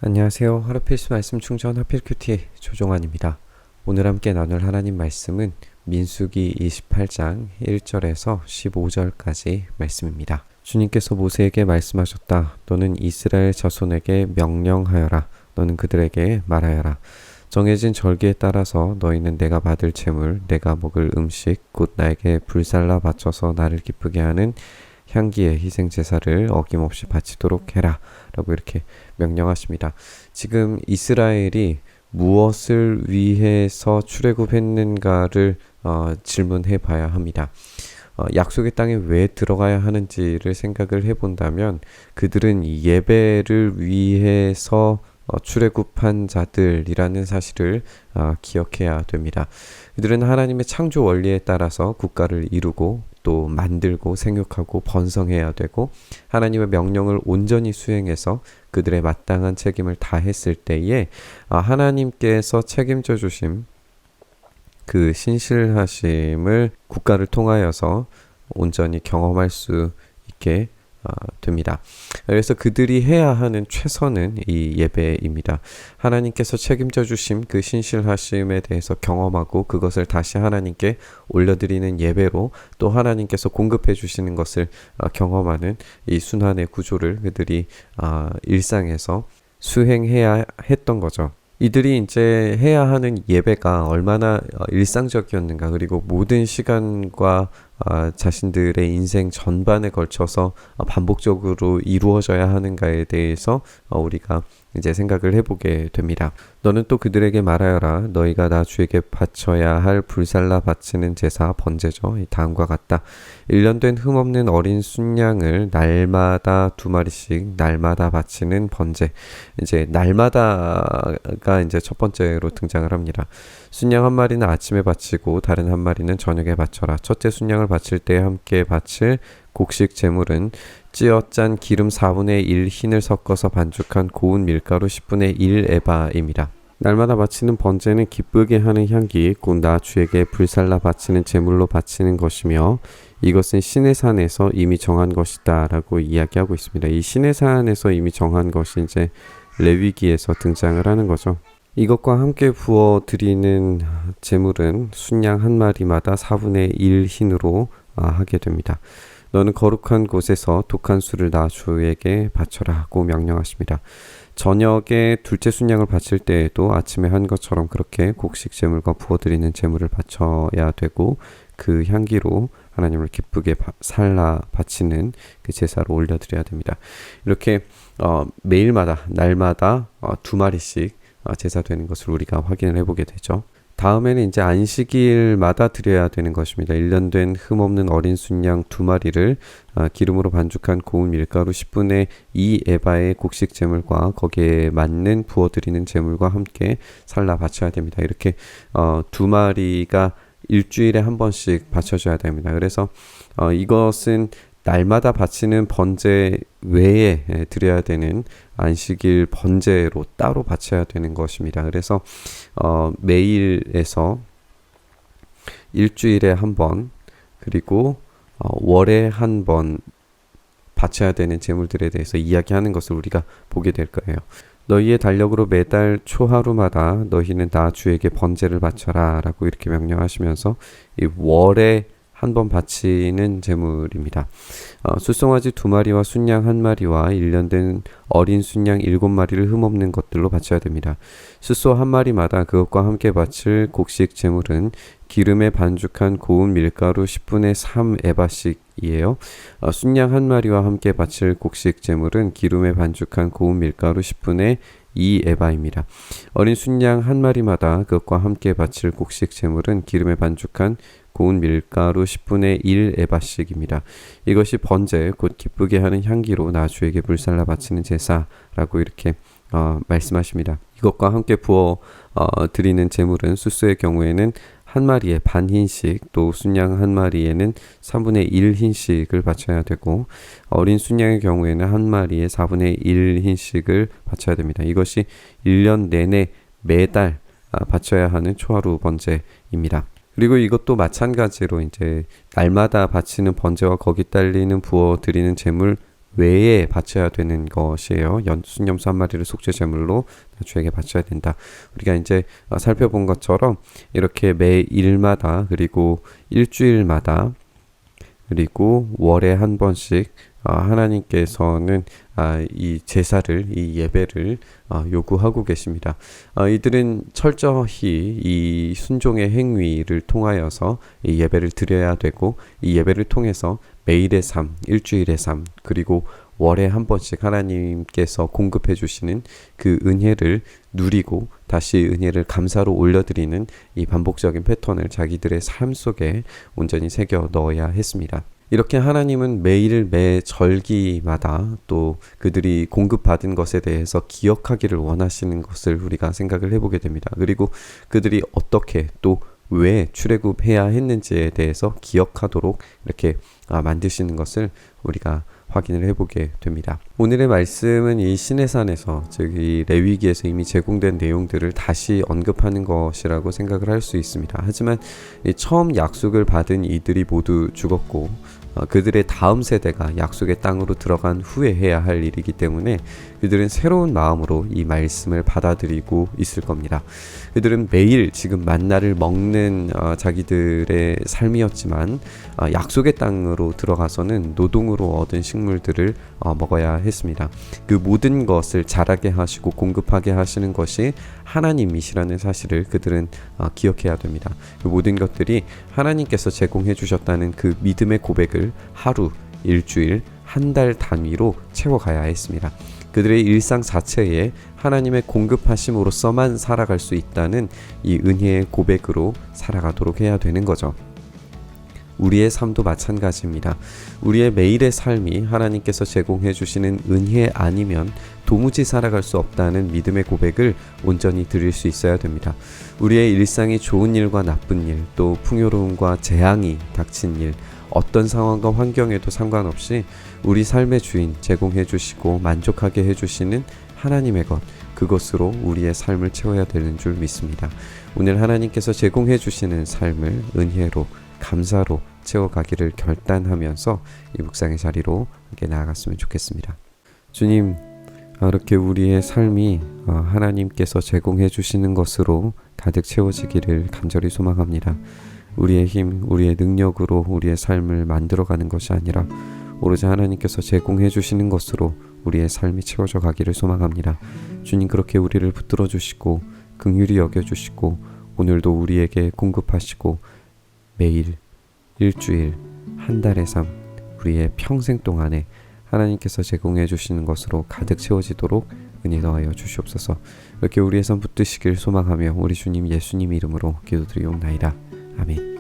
안녕하세요. 하루 필수 말씀 충전 하필 큐티 조종환입니다. 오늘 함께 나눌 하나님 말씀은 민수기 28장 1절에서 15절까지 말씀입니다. 주님께서 모세에게 말씀하셨다. 너는 이스라엘 자손에게 명령하여라. 너는 그들에게 말하여라. 정해진 절기에 따라서 너희는 내가 받을 제물, 내가 먹을 음식, 곧 나에게 불살라 바쳐서 나를 기쁘게 하는 향기의 희생 제사를 어김없이 바치도록 해라 라고 이렇게 명령하십니다. 지금 이스라엘이 무엇을 위해서 출애굽했는가를 질문해 봐야 합니다. 약속의 땅에 왜 들어가야 하는지를 생각을 해본다면 그들은 예배를 위해서 출애굽한 자들이라는 사실을 기억해야 됩니다. 그들은 하나님의 창조 원리에 따라서 국가를 이루고 또 만들고 생육하고 번성해야 되고 하나님의 명령을 온전히 수행해서 그들의 마땅한 책임을 다했을 때에 하나님께서 책임져 주심 그 신실하심을 국가를 통하여서 온전히 경험할 수 있게 됩니다. 그래서 그들이 해야 하는 최선은 이 예배입니다. 하나님께서 책임져 주심 그 신실하심에 대해서 경험하고 그것을 다시 하나님께 올려드리는 예배로 또 하나님께서 공급해 주시는 것을 경험하는 이 순환의 구조를 그들이 일상에서 수행해야 했던 거죠. 이들이 이제 해야 하는 예배가 얼마나 일상적이었는가, 그리고 모든 시간과 자신들의 인생 전반에 걸쳐서 반복적으로 이루어져야 하는가에 대해서 우리가 이제 생각을 해보게 됩니다. 너는 또 그들에게 말하여라. 너희가 나 주에게 바쳐야 할 불살라 바치는 제사 번제죠. 다음과 같다. 1년 된 흠없는 어린 순양을 날마다 2마리씩 날마다 바치는 번제. 이제 날마다가 이제 첫 번째로 등장을 합니다. 순양 한 마리는 아침에 바치고 다른 한 마리는 저녁에 바쳐라. 첫째 순양을 바칠 때 함께 바칠 곡식 제물은 찌어 짠 기름 4분의 1 흰을 섞어서 반죽한 고운 밀가루 10분의 1 에바입니다. 날마다 바치는 번제는 기쁘게 하는 향기, 곧 나 주에게 불살라 바치는 제물로 바치는 것이며 이것은 시내산에서 이미 정한 것이다 라고 이야기하고 있습니다. 이 시내산에서 이미 정한 것이 이제 레위기에서 등장을 하는 거죠. 이것과 함께 부어 드리는 제물은 순양 한 마리마다 4분의 1 흰으로 하게 됩니다. 너는 거룩한 곳에서 독한 술을 나 주에게 바쳐라 하고 명령하십니다. 저녁에 둘째 순양을 바칠 때에도 아침에 한 것처럼 그렇게 곡식 제물과 부어드리는 제물을 바쳐야 되고 그 향기로 하나님을 기쁘게 살라 바치는 그 제사를 올려드려야 됩니다. 이렇게 매일마다 날마다 2마리씩 제사되는 것을 우리가 확인을 해보게 되죠. 다음에는 이제 안식일마다 드려야 되는 것입니다. 1년 된 흠없는 어린 순양 2마리를 기름으로 반죽한 고운 밀가루 10분의 2 에바의 곡식 제물과 거기에 맞는 부어드리는 제물과 함께 살라 바쳐야 됩니다. 이렇게 2마리가 일주일에 한 번씩 바쳐줘야 됩니다. 그래서 이것은 날마다 바치는 번제 외에 드려야 되는 안식일 번제로 따로 바쳐야 되는 것입니다. 그래서 매일에서 일주일에 한 번, 그리고 월에 한 번 바쳐야 되는 제물들에 대해서 이야기하는 것을 우리가 보게 될 거예요. 너희의 달력으로 매달 초하루마다 너희는 나 주에게 번제를 바쳐라 라고 이렇게 명령하시면서 이 월에 한 번 바치는 제물입니다. 숫송아지 2마리와 순양 1마리와 1년 된 어린 순양 7마리를 흠없는 것들로 바쳐야 됩니다. 숫소 한 마리마다 그것과 함께 바칠 곡식 제물은 기름에 반죽한 고운 밀가루 10분의 3 에바씩이에요. 순양 1마리와 함께 바칠 곡식 제물은 기름에 반죽한 고운 밀가루 10분의 2 에바입니다. 어린 순양 1마리마다 그것과 함께 바칠 곡식 제물은 기름에 반죽한 고운 밀가루 10분의 1 에바씩입니다. 이것이 번제 곧 기쁘게 하는 향기로 나 주에게 불살라 바치는 제사라고 이렇게 말씀하십니다. 이것과 함께 부어 드리는 제물은 숫소의 경우에는 한 마리에 반 흰씩, 또 순양 한 마리에는 3분의 1 흰씩을 바쳐야 되고 어린 순양의 경우에는 한 마리에 4분의 1 흰씩을 바쳐야 됩니다. 이것이 1년 내내 매달 바쳐야 하는 초하루 번제입니다. 그리고 이것도 마찬가지로 이제 날마다 바치는 번제와 거기 딸리는 부어 드리는 제물 외에 바쳐야 되는 것이에요. 순염소 한 마리를 속죄 제물로 주에게 바쳐야 된다. 우리가 이제 살펴본 것처럼 이렇게 매일마다 그리고 일주일마다 그리고 월에 한 번씩 하나님께서는 이 제사를, 이 예배를 요구하고 계십니다. 이들은 철저히 이 순종의 행위를 통하여서 이 예배를 드려야 되고, 이 예배를 통해서 매일의 삶, 일주일의 삶, 그리고 월에 한 번씩 하나님께서 공급해 주시는 그 은혜를 누리고 다시 은혜를 감사로 올려드리는 이 반복적인 패턴을 자기들의 삶 속에 온전히 새겨 넣어야 했습니다. 이렇게 하나님은 매일 매 절기마다 또 그들이 공급받은 것에 대해서 기억하기를 원하시는 것을 우리가 생각을 해보게 됩니다. 그리고 그들이 어떻게 또 왜 출애굽해야 했는지에 대해서 기억하도록 이렇게 만드시는 것을 우리가 확인을 해보게 됩니다. 오늘의 말씀은 이 시내산에서, 즉 이 레위기에서 이미 제공된 내용들을 다시 언급하는 것이라고 생각을 할 수 있습니다. 하지만 처음 약속을 받은 이들이 모두 죽었고 그들의 다음 세대가 약속의 땅으로 들어간 후에 해야 할 일이기 때문에 그들은 새로운 마음으로 이 말씀을 받아들이고 있을 겁니다. 그들은 매일 지금 만나를 먹는 자기들의 삶이었지만 약속의 땅으로 들어가서는 노동으로 얻은 식물들을 먹어야 했습니다. 그 모든 것을 자라게 하시고 공급하게 하시는 것이 하나님이시라는 사실을 그들은 기억해야 됩니다. 그 모든 것들이 하나님께서 제공해 주셨다는 그 믿음의 고백을 하루, 일주일, 한 달 단위로 채워가야 했습니다. 그들의 일상 자체에 하나님의 공급하심으로서만 살아갈 수 있다는 이 은혜의 고백으로 살아가도록 해야 되는 거죠. 우리의 삶도 마찬가지입니다. 우리의 매일의 삶이 하나님께서 제공해 주시는 은혜 아니면 도무지 살아갈 수 없다는 믿음의 고백을 온전히 드릴 수 있어야 됩니다. 우리의 일상이 좋은 일과 나쁜 일, 또 풍요로움과 재앙이 닥친 일, 어떤 상황과 환경에도 상관없이 우리 삶의 주인 제공해 주시고 만족하게 해주시는 하나님의 것, 그것으로 우리의 삶을 채워야 되는 줄 믿습니다. 오늘 하나님께서 제공해 주시는 삶을 은혜로, 감사로 채워가기를 결단하면서 이 묵상의 자리로 함께 나아갔으면 좋겠습니다. 주님, 이렇게 우리의 삶이 하나님께서 제공해 주시는 것으로 가득 채워지기를 간절히 소망합니다. 우리의 힘, 우리의 능력으로 우리의 삶을 만들어가는 것이 아니라 오로지 하나님께서 제공해 주시는 것으로 우리의 삶이 채워져 가기를 소망합니다. 주님, 그렇게 우리를 붙들어 주시고 긍휼히 여겨 주시고 오늘도 우리에게 공급하시고 매일, 일주일, 한 달의 삶, 우리의 평생 동안에 하나님께서 제공해 주시는 것으로 가득 채워지도록 은혜 더하여 주시옵소서. 이렇게 우리의 삶 붙드시길 소망하며 우리 주님 예수님 이름으로 기도드리옵나이다. 아멘.